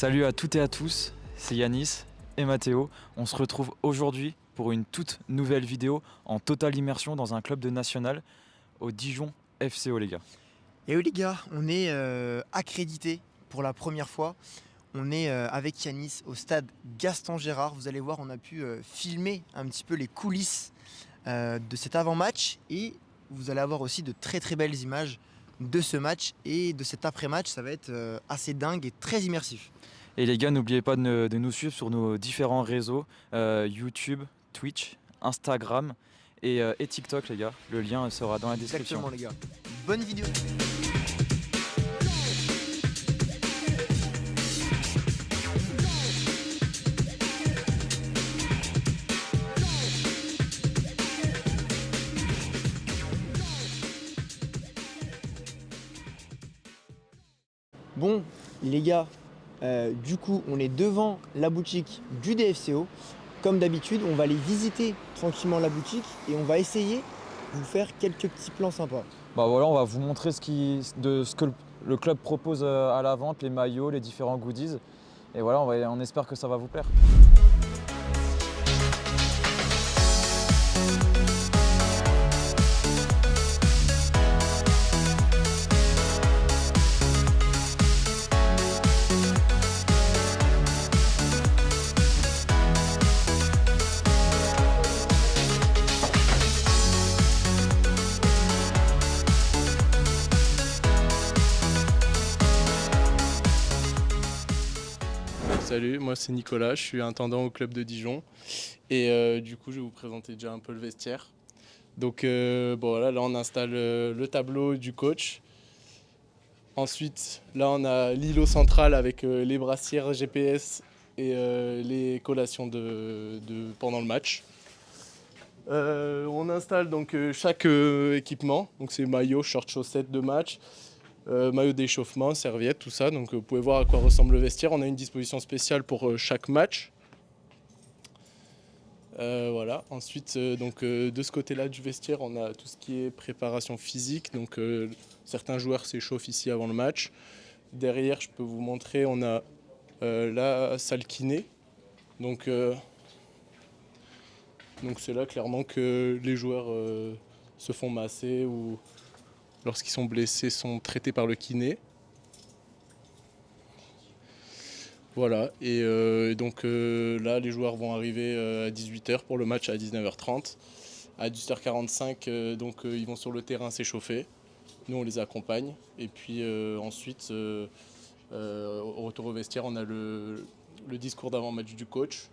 Salut à toutes et à tous, c'est Yanis et Mathéo. On se retrouve aujourd'hui pour une toute nouvelle vidéo en totale immersion dans un club de national au Dijon FCO les gars. Et oui les gars, on est accrédité pour la première fois. On est avec Yanis au stade Gaston Gérard. Vous allez voir, on a pu filmer un petit peu les coulisses de cet avant-match. Et vous allez avoir aussi de très très belles images de ce match et de cet après-match. Ça va être assez dingue et très immersif. Et les gars, n'oubliez pas de nous suivre sur nos différents réseaux, YouTube, Twitch, Instagram et TikTok les gars. Le lien sera dans la description. Exactement les gars. Bonne vidéo. Bon les gars, du coup on est devant la boutique du DFCO. Comme d'habitude, on va aller visiter tranquillement la boutique et on va essayer de vous faire quelques petits plans sympas. Bah voilà, on va vous montrer ce que le club propose à la vente, les maillots, les différents goodies. Et voilà, on espère que ça va vous plaire. Salut, moi c'est Nicolas, je suis intendant au club de Dijon et du coup je vais vous présenter déjà un peu le vestiaire. Donc bon voilà, là on installe le tableau du coach. Ensuite là on a l'îlot central avec les brassières GPS et les collations pendant le match. On installe donc chaque équipement, donc c'est maillot, short, chaussettes de match. Maillot d'échauffement, serviette, tout ça. Donc vous pouvez voir à quoi ressemble le vestiaire. On a une disposition spéciale pour chaque match. Voilà. Ensuite, de ce côté-là du vestiaire, on a tout ce qui est préparation physique. Donc certains joueurs s'échauffent ici avant le match. Derrière, je peux vous montrer, on a la salle kiné. Donc c'est là clairement que les joueurs se font masser ou lorsqu'ils sont blessés, sont traités par le kiné. Voilà, et là, les joueurs vont arriver à 18h pour le match à 19h30. À 18h45, ils vont sur le terrain s'échauffer. Nous, on les accompagne. Et puis ensuite, au retour au vestiaire, on a le discours d'avant-match du coach.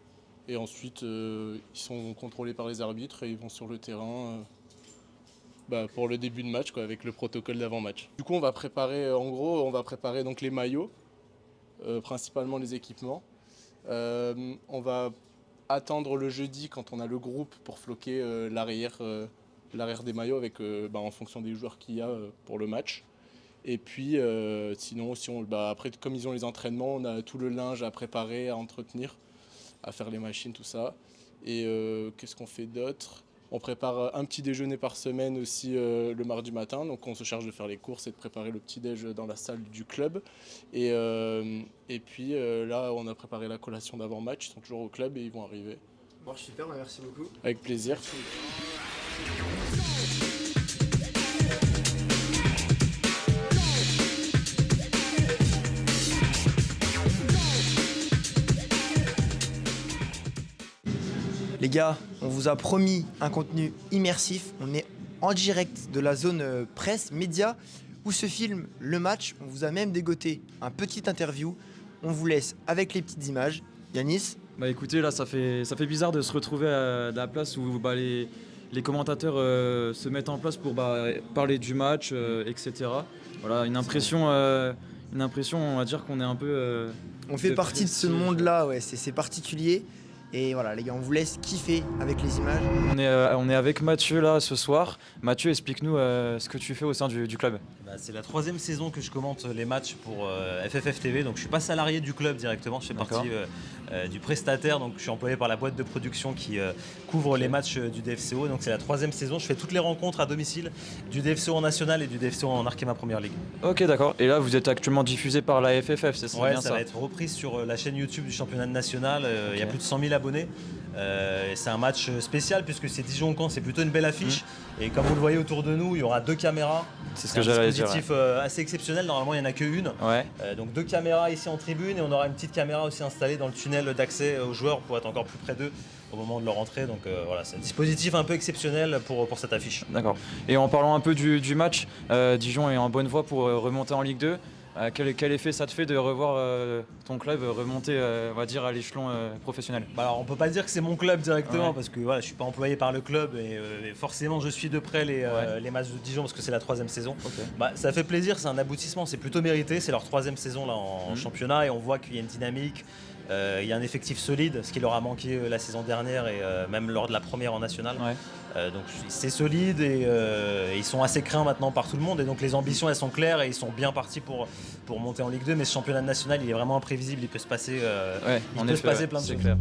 Et ensuite, ils sont contrôlés par les arbitres et ils vont sur le terrain pour le début de match, avec le protocole d'avant-match. Du coup, on va préparer donc les maillots, principalement les équipements. On va attendre le jeudi quand on a le groupe pour floquer l'arrière des maillots en fonction des joueurs qu'il y a pour le match. Et puis sinon, après, comme ils ont les entraînements, on a tout le linge à préparer, à entretenir, à faire les machines, tout ça. Et qu'est-ce qu'on fait d'autre ? On prépare un petit déjeuner par semaine aussi le mardi matin. Donc on se charge de faire les courses et de préparer le petit déj dans la salle du club. Et puis là, on a préparé la collation d'avant-match. Ils sont toujours au club et ils vont arriver. Bon, super, merci beaucoup. Avec plaisir. Les gars, on vous a promis un contenu immersif. On est en direct de la zone presse, média, où se filme le match. On vous a même dégoté un petit interview. On vous laisse avec les petites images. Yanis, Bah écoutez, là ça fait bizarre de se retrouver à la place où les commentateurs se mettent en place pour parler du match, etc. Voilà, une impression, on va dire qu'on est un peu... on fait partie de ce prestige. monde-là, ouais, c'est particulier. Et voilà les gars, on vous laisse kiffer avec les images. On est avec Mathieu là ce soir. Mathieu, explique-nous ce que tu fais au sein du club. C'est la 3e saison que je commente les matchs pour FFF TV, donc je suis pas salarié du club directement, je fais partie du prestataire, donc je suis employé par la boîte de production qui couvre les matchs du DFCO, donc c'est la 3e saison, je fais toutes les rencontres à domicile du DFCO en national et du DFCO en Arkema Première Ligue. Ok, d'accord, et là vous êtes actuellement diffusé par la FFF, c'est Ouais, bien ça va être repris sur la chaîne YouTube du championnat national, il y a plus de 100 000 abonnés. C'est un match spécial puisque c'est Dijon-Caen, c'est plutôt une belle affiche. Et comme vous le voyez autour de nous, il y aura 2 caméras. C'est ce que j'allais dire. Un dispositif assez exceptionnel, normalement il n'y en a qu'une. Ouais. Donc 2 caméras ici en tribune et on aura une petite caméra aussi installée dans le tunnel d'accès aux joueurs pour être encore plus près d'eux au moment de leur entrée. Donc voilà, c'est un dispositif un peu exceptionnel pour cette affiche. D'accord. Et en parlant un peu du match, Dijon est en bonne voie pour remonter en Ligue 2. Quel effet ça te fait de revoir ton club remonter on va dire, à l'échelon professionnel? Alors on peut pas dire que c'est mon club directement Ouais. parce que voilà, je suis pas employé par le club et forcément je suis de près les matchs de Dijon parce que c'est la 3e saison. Okay. Ça fait plaisir, c'est un aboutissement, c'est plutôt mérité, c'est leur 3e saison là en championnat et on voit qu'il y a une dynamique. Il y a un effectif solide, ce qui leur a manqué la saison dernière et même lors de la première en national. Ouais. Donc c'est solide et ils sont assez craints maintenant par tout le monde et donc les ambitions elles sont claires et ils sont bien partis pour monter en Ligue 2, mais ce championnat national il est vraiment imprévisible, il peut se passer, plein de choses. Clair.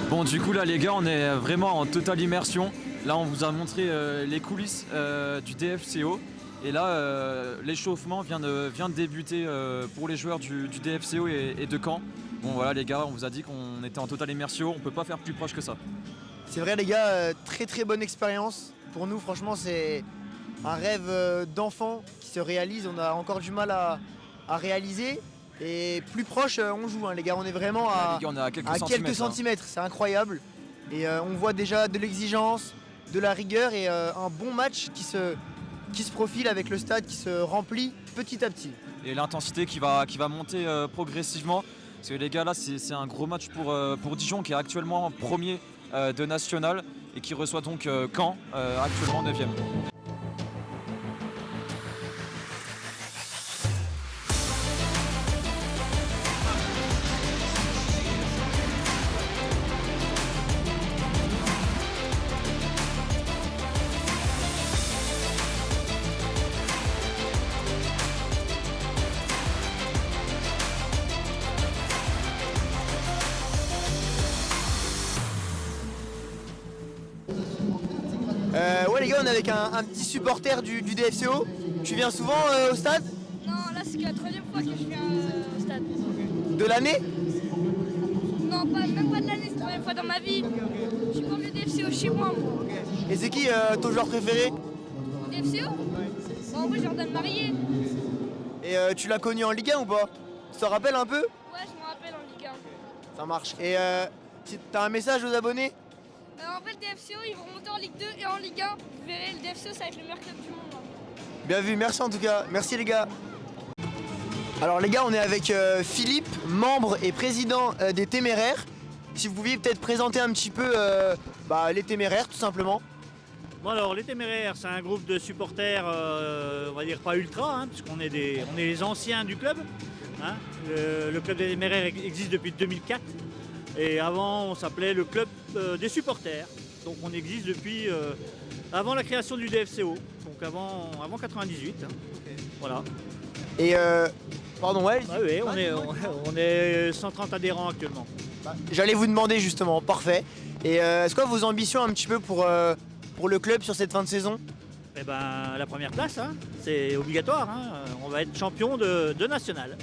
Bon, du coup là les gars, on est vraiment en totale immersion. Là on vous a montré les coulisses du DFCO. Et là l'échauffement vient de débuter pour les joueurs du DFCO et de Caen. Bon voilà les gars, on vous a dit qu'on était en totale immersion, on peut pas faire plus proche que ça. C'est vrai les gars, très très bonne expérience. Pour nous franchement c'est un rêve d'enfant qui se réalise. On a encore du mal à réaliser. Et plus proche on joue les gars, on est vraiment à, les gars, on est à quelques quelques centimètres. centimètres, c'est incroyable. Et on voit déjà de l'exigence, de la rigueur et un bon match qui se profile avec le stade qui se remplit petit à petit. Et l'intensité qui va monter progressivement. Parce que les gars là c'est un gros match pour Dijon qui est actuellement premier de national et qui reçoit donc Caen actuellement 9e. Ouais les gars, on est avec un petit supporter du DFCO. Tu viens souvent au stade? Non, là c'est la 3e fois que je viens au stade. De l'année? Non, même pas de l'année, c'est la 3e fois dans ma vie. Je suis comme le DFCO chez moi. Et c'est qui ton joueur préféré? DFCO? Bon, en vrai, Jordan Marié. Et tu l'as connu en Ligue 1 ou pas? Tu te rappelles un peu? Ouais, je me rappelle en Ligue 1. Ça marche. Et si t'as un message aux abonnés? En vrai, le DFCO, ils vont remonter en Ligue 2 et en Ligue 1. Vous verrez, le DFCO, ça va être le meilleur club du monde. Bien vu, merci en tout cas. Merci les gars. Alors les gars, on est avec Philippe, membre et président des Téméraires. Si vous pouviez peut-être présenter un petit peu les Téméraires tout simplement. Bon alors les Téméraires, c'est un groupe de supporters, on va dire pas ultra, puisqu'on est les anciens du club. Le club des Téméraires existe depuis 2004 et avant on s'appelait le club des supporters. Donc on existe depuis avant la création du DFCO, donc avant 98. Voilà. Et pardon, ouais. Ah oui, on est 130 adhérents actuellement. J'allais vous demander justement, parfait. Et est-ce que vos ambitions un petit peu pour le club sur cette fin de saison? Eh ben la première place, c'est obligatoire. On va être champion de national.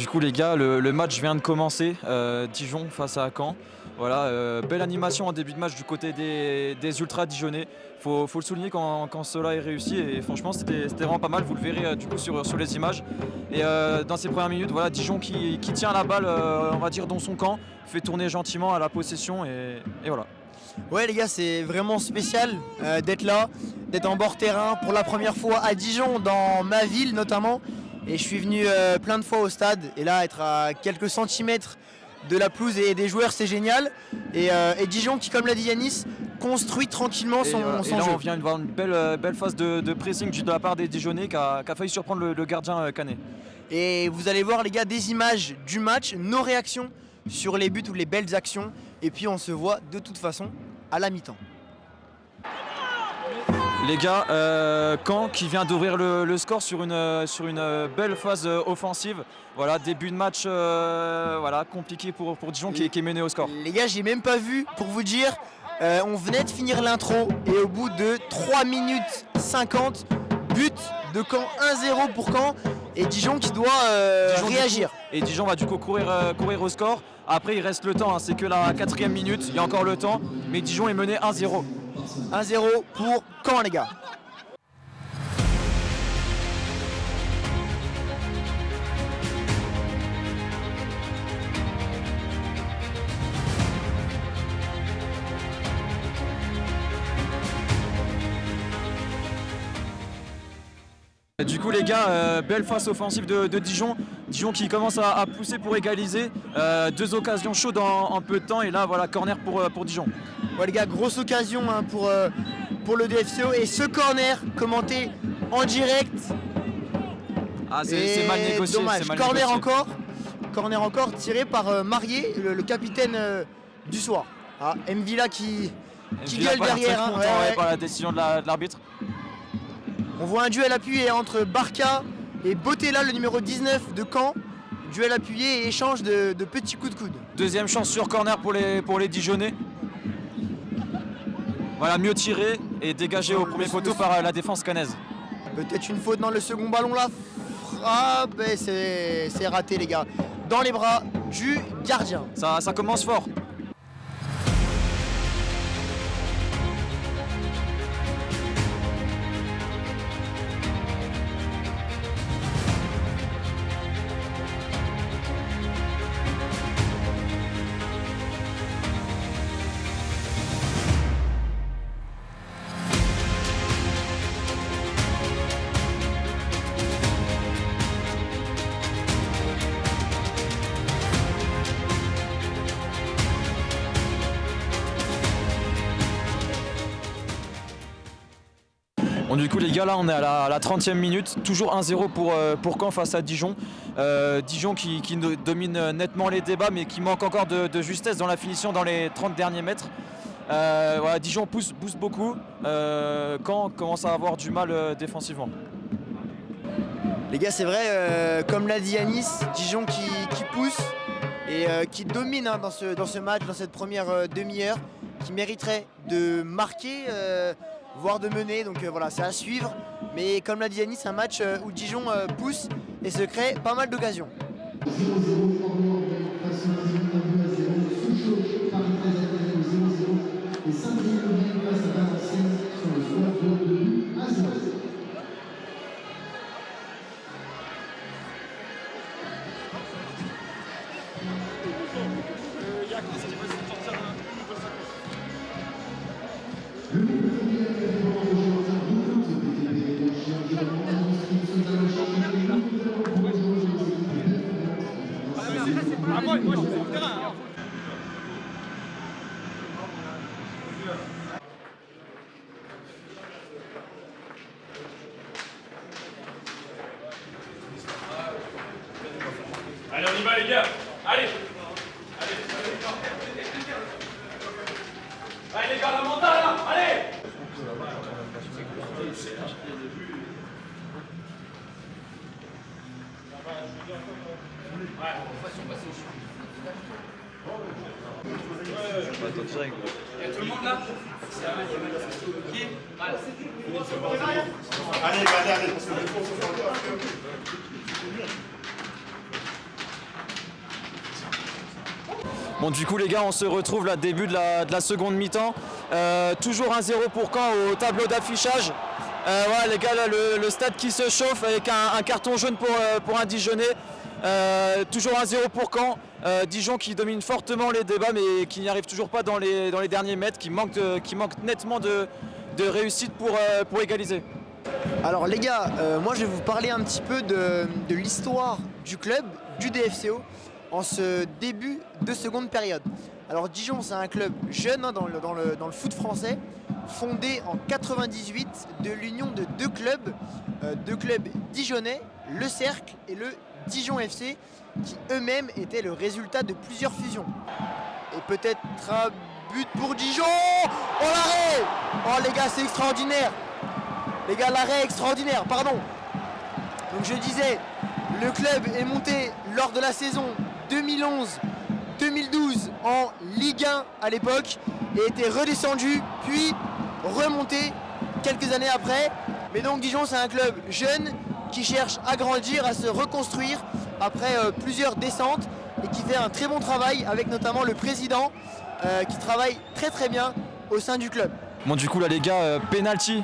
Du coup les gars, le match vient de commencer, Dijon face à Caen. Voilà, belle animation en début de match du côté des ultras dijonnais. Faut le souligner quand cela est réussi et franchement c'était vraiment pas mal, vous le verrez du coup sur les images. Et dans ces premières minutes, voilà, Dijon qui tient la balle, on va dire dans son camp, fait tourner gentiment à la possession et voilà. Ouais les gars, c'est vraiment spécial d'être là, d'être en bord terrain pour la première fois à Dijon, dans ma ville notamment. Et je suis venu plein de fois au stade et là être à quelques centimètres de la pelouse et des joueurs, c'est génial. Et Dijon qui, comme l'a dit Yanis, construit tranquillement son et là, jeu. on vient de voir une belle phase de pressing de la part des Dijonnais qui a failli surprendre le gardien Canet. Et vous allez voir les gars des images du match, nos réactions sur les buts ou les belles actions. Et puis on se voit de toute façon à la mi-temps. Les gars, Caen qui vient d'ouvrir le score sur une belle phase offensive. Voilà, début de match voilà, compliqué pour Dijon qui est mené au score. Les gars, j'ai même pas vu pour vous dire. On venait de finir l'intro et au bout de 3 minutes 50, but de Caen, 1-0 pour Caen et Dijon qui doit réagir. Et Dijon va du coup courir au score. Après il reste le temps, hein, c'est que la 4e minute, il y a encore le temps, mais Dijon est mené 1-0. 1-0 pour Caen les gars. Du coup les gars, belle phase offensive de Dijon. Dijon qui commence à pousser pour égaliser. 2 occasions chaudes en peu de temps et là voilà, corner pour Dijon. Ouais les gars, grosse occasion hein, pour le DFCO et ce corner commenté en direct. Ah c'est mal négocié. Dommage, c'est mal corner négocié. corner encore tiré par Marié, le capitaine du soir. Ah, Mvila qui gueule derrière. Hein, ouais, par la décision de l'arbitre. On voit un duel appuyé entre Barca et Botella, le numéro 19 de Caen. Duel appuyé et échange de petits coups de coude. Deuxième chance sur corner pour les Dijonnais. Voilà, mieux tiré et dégagé au premier poteau par la défense cannaise. Peut-être une faute dans le second ballon là. Frappe et c'est raté les gars. Dans les bras du gardien. Ça commence fort. Bon, du coup les gars, là on est à la 30e minute, toujours 1-0 pour Caen face à Dijon. Dijon qui domine nettement les débats mais qui manque encore de justesse dans la finition dans les 30 derniers mètres. Voilà, Dijon pousse beaucoup, Caen commence à avoir du mal défensivement. Les gars, c'est vrai, comme l'a dit Yanis, Dijon qui pousse et qui domine hein, dans ce match, dans cette première demi-heure, qui mériterait de marquer, voire de mener. Donc voilà, c'est à suivre. Mais comme l'a dit Yanis, c'est un match où Dijon pousse et se crée pas mal d'occasions. 0-0, face à 0-0, Souchot, Paris 13 0-0 et Saint-Denis face à Valenciennes sur le score de 2-0. Allez, on y va les gars. Allez. Allez les gars, la mentale là. Allez. Tout le monde là. Allez, allez. Bon, du coup les gars, on se retrouve là début de la seconde mi-temps. Toujours 1-0 pour Caen au tableau d'affichage. Voilà les gars, là, le stade qui se chauffe avec un carton jaune pour un Dijonnais. Toujours 1-0 pour Caen. Dijon qui domine fortement les débats mais qui n'y arrive toujours pas dans les derniers mètres, qui manque nettement de réussite pour égaliser. Alors les gars, moi je vais vous parler un petit peu de l'histoire du club, du DFCO, en ce début de seconde période. Alors Dijon, c'est un club jeune hein, dans le foot français, fondé en 98 de l'union de deux clubs dijonnais, le Cercle et le Dijon FC, qui eux-mêmes étaient le résultat de plusieurs fusions. Et peut-être un but pour Dijon. Oh l'arrêt! Oh les gars, c'est extraordinaire! Les gars, l'arrêt extraordinaire, pardon. Donc je disais, le club est monté lors de la saison 2011-2012 en Ligue 1 à l'époque et était redescendu, puis remonté quelques années après. Mais donc Dijon, c'est un club jeune qui cherche à grandir, à se reconstruire après plusieurs descentes et qui fait un très bon travail avec notamment le président qui travaille très très bien au sein du club. Bon du coup là les gars, penalty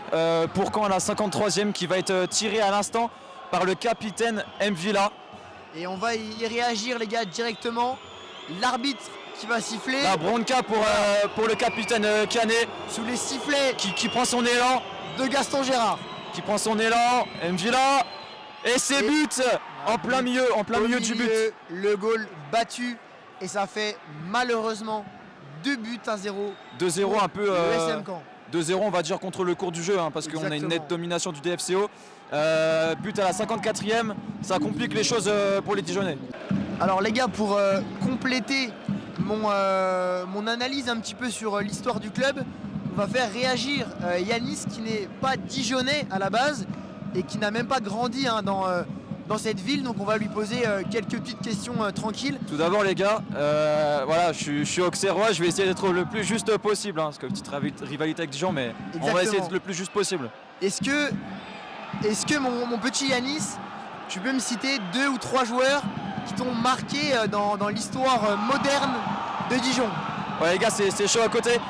pour Caen à la 53e qui va être tiré à l'instant par le capitaine M. Villa. Et on va y réagir les gars directement. L'arbitre qui va siffler. La bronca pour le capitaine Canet. Sous les sifflets Qui prend son élan. de Gaston Gérard. Qui prend son élan, M. Villa. Et c'est but en plein milieu du but. Le goal battu et ça fait malheureusement 2 buts à 0. 2-0 un peu... le SM Caen. 2-0 on va dire contre le cours du jeu hein, parce qu'on a une Exactement. nette domination du DFCO. But à la 54e, ça complique les choses pour les Dijonnais. Alors les gars, pour compléter mon analyse un petit peu sur l'histoire du club, on va faire réagir Yanis qui n'est pas dijonnais à la base et qui n'a même pas grandi hein, dans cette ville, donc on va lui poser quelques petites questions tranquilles. Tout d'abord les gars, voilà, je suis auxerrois, je vais essayer d'être le plus juste possible, hein, parce que petite rivalité avec Dijon, mais Exactement. on va essayer d'être le plus juste possible. Est-ce que mon petit Yanis, tu peux me citer 2 ou 3 joueurs qui t'ont marqué dans l'histoire moderne de Dijon? Ouais les gars, c'est chaud à côté.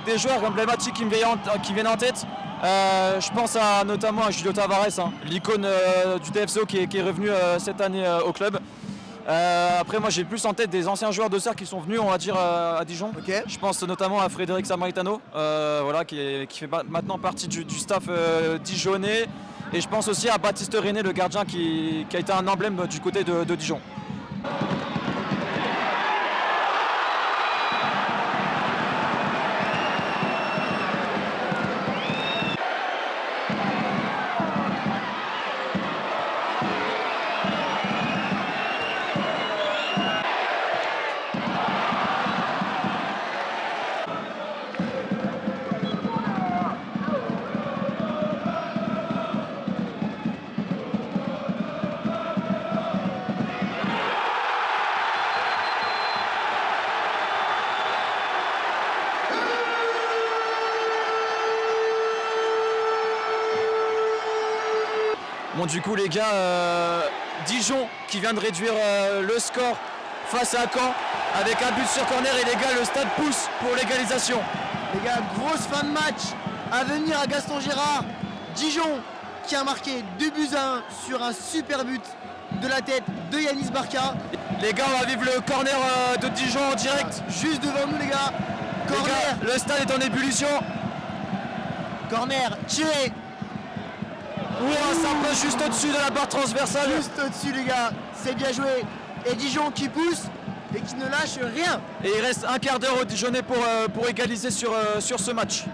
Des joueurs emblématiques qui me viennent en tête. Je pense notamment à Julio Tavares, hein, l'icône du DFCO qui est revenu cette année au club. Après moi j'ai plus en tête des anciens joueurs de Serre qui sont venus on va dire à Dijon. Ok. Je pense notamment à Frédéric Samaritano voilà, qui fait maintenant partie du staff dijonnais. Et je pense aussi à Baptiste René, le gardien qui a été un emblème du côté de Dijon. Bon du coup les gars, Dijon qui vient de réduire le score face à Caen avec un but sur corner et les gars le stade pousse pour l'égalisation. Les gars, grosse fin de match à venir à Gaston Gérard. Dijon qui a marqué 2 buts à 1 sur un super but de la tête de Yanis Barca. Les gars on va vivre le corner de Dijon en direct. Juste devant nous les gars. Les Corner, gars, le stade est en ébullition. corner tiré. Ouah, ça passe juste au-dessus de la barre transversale. Juste au-dessus les gars, c'est bien joué. Et Dijon qui pousse et qui ne lâche rien. Et il reste un quart d'heure aux Dijonnais pour égaliser sur ce match.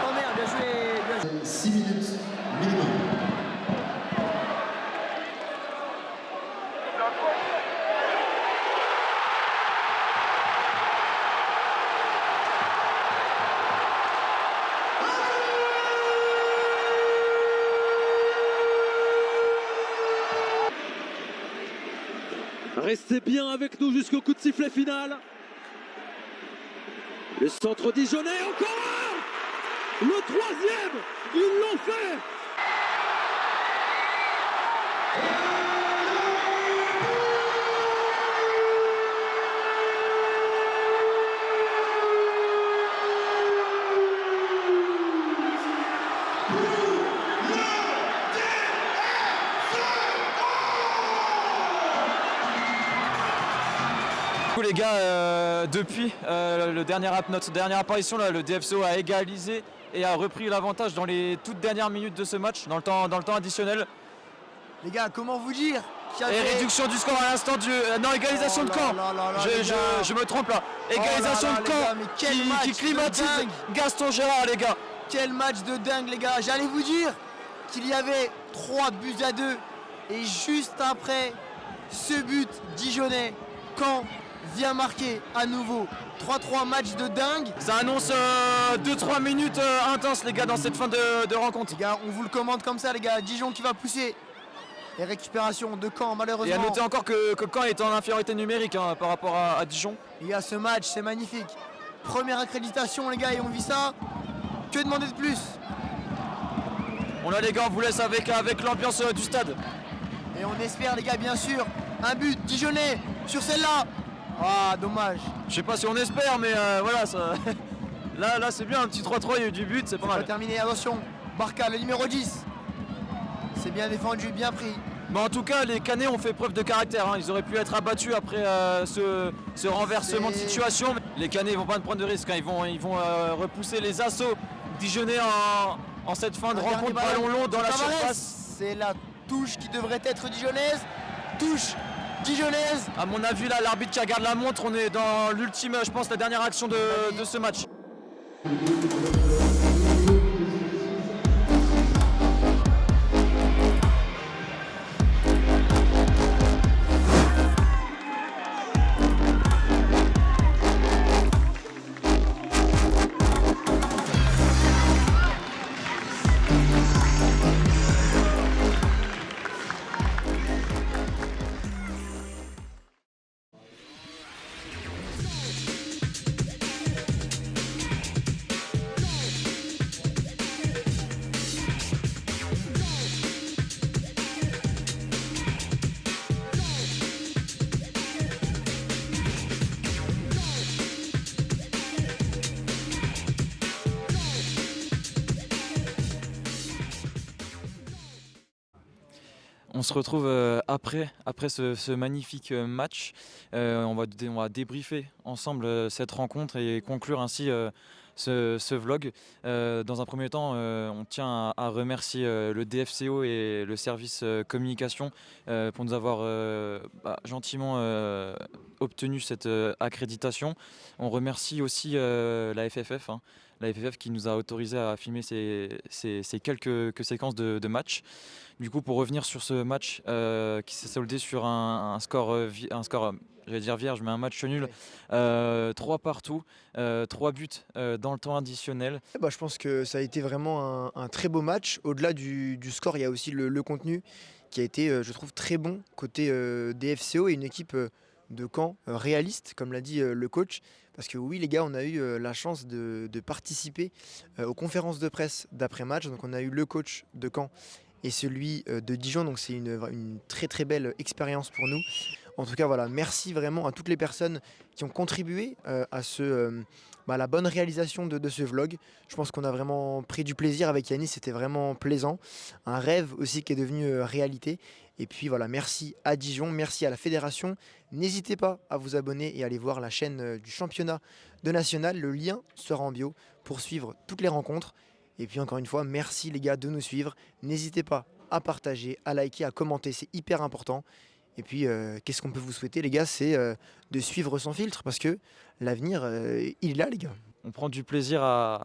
Corner, bien joué, bien joué. 6 minutes minimum. Restez bien avec nous jusqu'au coup de sifflet final. Le centre dijonnais, encore un. Le troisième, ils l'ont fait. Les gars, depuis notre dernière apparition, là, le DFCO a égalisé et a repris l'avantage dans les toutes dernières minutes de ce match, dans le temps additionnel. Les gars, comment vous dire Et réduction du score à l'instant du... non, égalisation de camp. Je me trompe là. Égalisation de camp qui climatise Gaston Gérard, les gars. Quel match de dingue, les gars. J'allais vous dire qu'il y avait 3 buts à 2. Et juste après ce but dijonnais, Caen vient marquer à nouveau 3-3, match de dingue. Ça annonce 2-3 minutes intenses, les gars, dans cette fin de rencontre. Les gars, on vous le commande comme ça, les gars. Dijon qui va pousser. Et récupération de Caen, malheureusement. Et à noter encore que Caen est en infériorité numérique par rapport à Dijon. Et à ce match, c'est magnifique. Première accréditation, les gars, et on vit ça. Que demander de plus? On a, les gars, on vous laisse avec l'ambiance du stade. Et on espère, les gars, bien sûr, un but dijonnais sur celle-là. Ah, dommage. Je sais pas si on espère, mais voilà, ça... là c'est bien, un petit 3-3, il y a eu du but, c'est pas mal. Terminé, attention, Barca, le numéro 10. C'est bien défendu, bien pris. Mais en tout cas, les Canets ont fait preuve de caractère. Hein. Ils auraient pu être abattus après ce renversement de situation. Les Canets vont pas prendre de risques. Hein. Ils vont repousser les assauts dijonnais en cette fin de rencontre. Ballon long dans la surface. C'est la touche qui devrait être dijonnaise. Touche dijonnaise. À mon avis, là, l'arbitre qui regarde la montre, on est dans l'ultime, je pense, la dernière action de ce match. On se retrouve après ce magnifique match. On va débriefer ensemble cette rencontre et conclure ainsi ce vlog. Dans un premier temps, on tient à remercier le DFCO et le service communication pour nous avoir gentiment obtenu cette accréditation. On remercie aussi la FFF. La FFF qui nous a autorisé à filmer ces quelques séquences de match. Du coup, pour revenir sur ce match qui s'est soldé sur un score, j'allais dire vierge, mais un match nul, 3 partout, 3 buts dans le temps additionnel. Je pense que ça a été vraiment un très beau match. Au-delà du score, il y a aussi le contenu qui a été, je trouve, très bon côté DFCO et une équipe de Caen réaliste, comme l'a dit le coach. Parce que oui, les gars, on a eu la chance de participer aux conférences de presse d'après-match. Donc on a eu le coach de Caen et celui de Dijon. Donc c'est une très très belle expérience pour nous. En tout cas, voilà, merci vraiment à toutes les personnes qui ont contribué à la bonne réalisation de ce vlog. Je pense qu'on a vraiment pris du plaisir avec Yanis, c'était vraiment plaisant. Un rêve aussi qui est devenu réalité. Et puis voilà, merci à Dijon, merci à la fédération. N'hésitez pas à vous abonner et à aller voir la chaîne du championnat de national. Le lien sera en bio pour suivre toutes les rencontres. Et puis encore une fois, merci les gars de nous suivre. N'hésitez pas à partager, à liker, à commenter, c'est hyper important. Et puis, qu'est-ce qu'on peut vous souhaiter, les gars? C'est de suivre sans filtre parce que l'avenir, il est là, les gars. On prend du plaisir à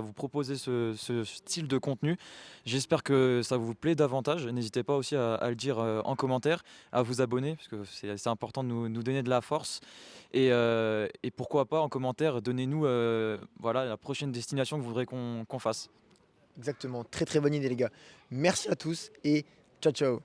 vous proposer ce style de contenu. J'espère que ça vous plaît davantage. N'hésitez pas aussi à le dire en commentaire, à vous abonner, parce que c'est important de nous donner de la force. Et pourquoi pas, en commentaire, donnez-nous la prochaine destination que vous voudrez qu'on fasse. Exactement, très très bonne idée, les gars. Merci à tous et ciao ciao.